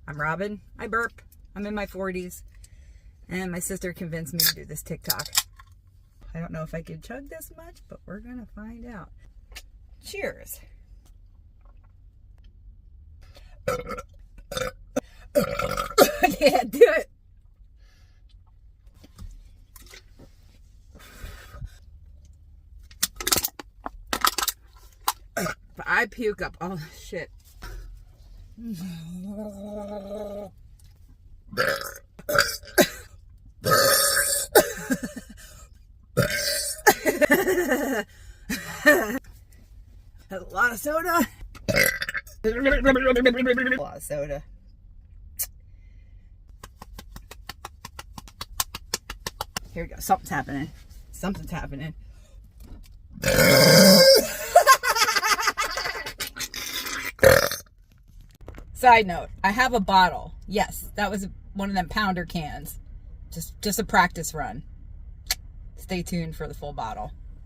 I'm Robin. I burp. I'm in my 40s. And my sister convinced me to do this TikTok. I don't know if I could chug this much, but we're going to find out. Cheers. Yeah, do it. But I puke up all this shit. That's a lot of soda. A lot of soda. Here we go. Something's happening. Something's happening. Side note, I have a bottle. Yes, that was one of them pounder cans. Just a practice run. Stay tuned for the full bottle.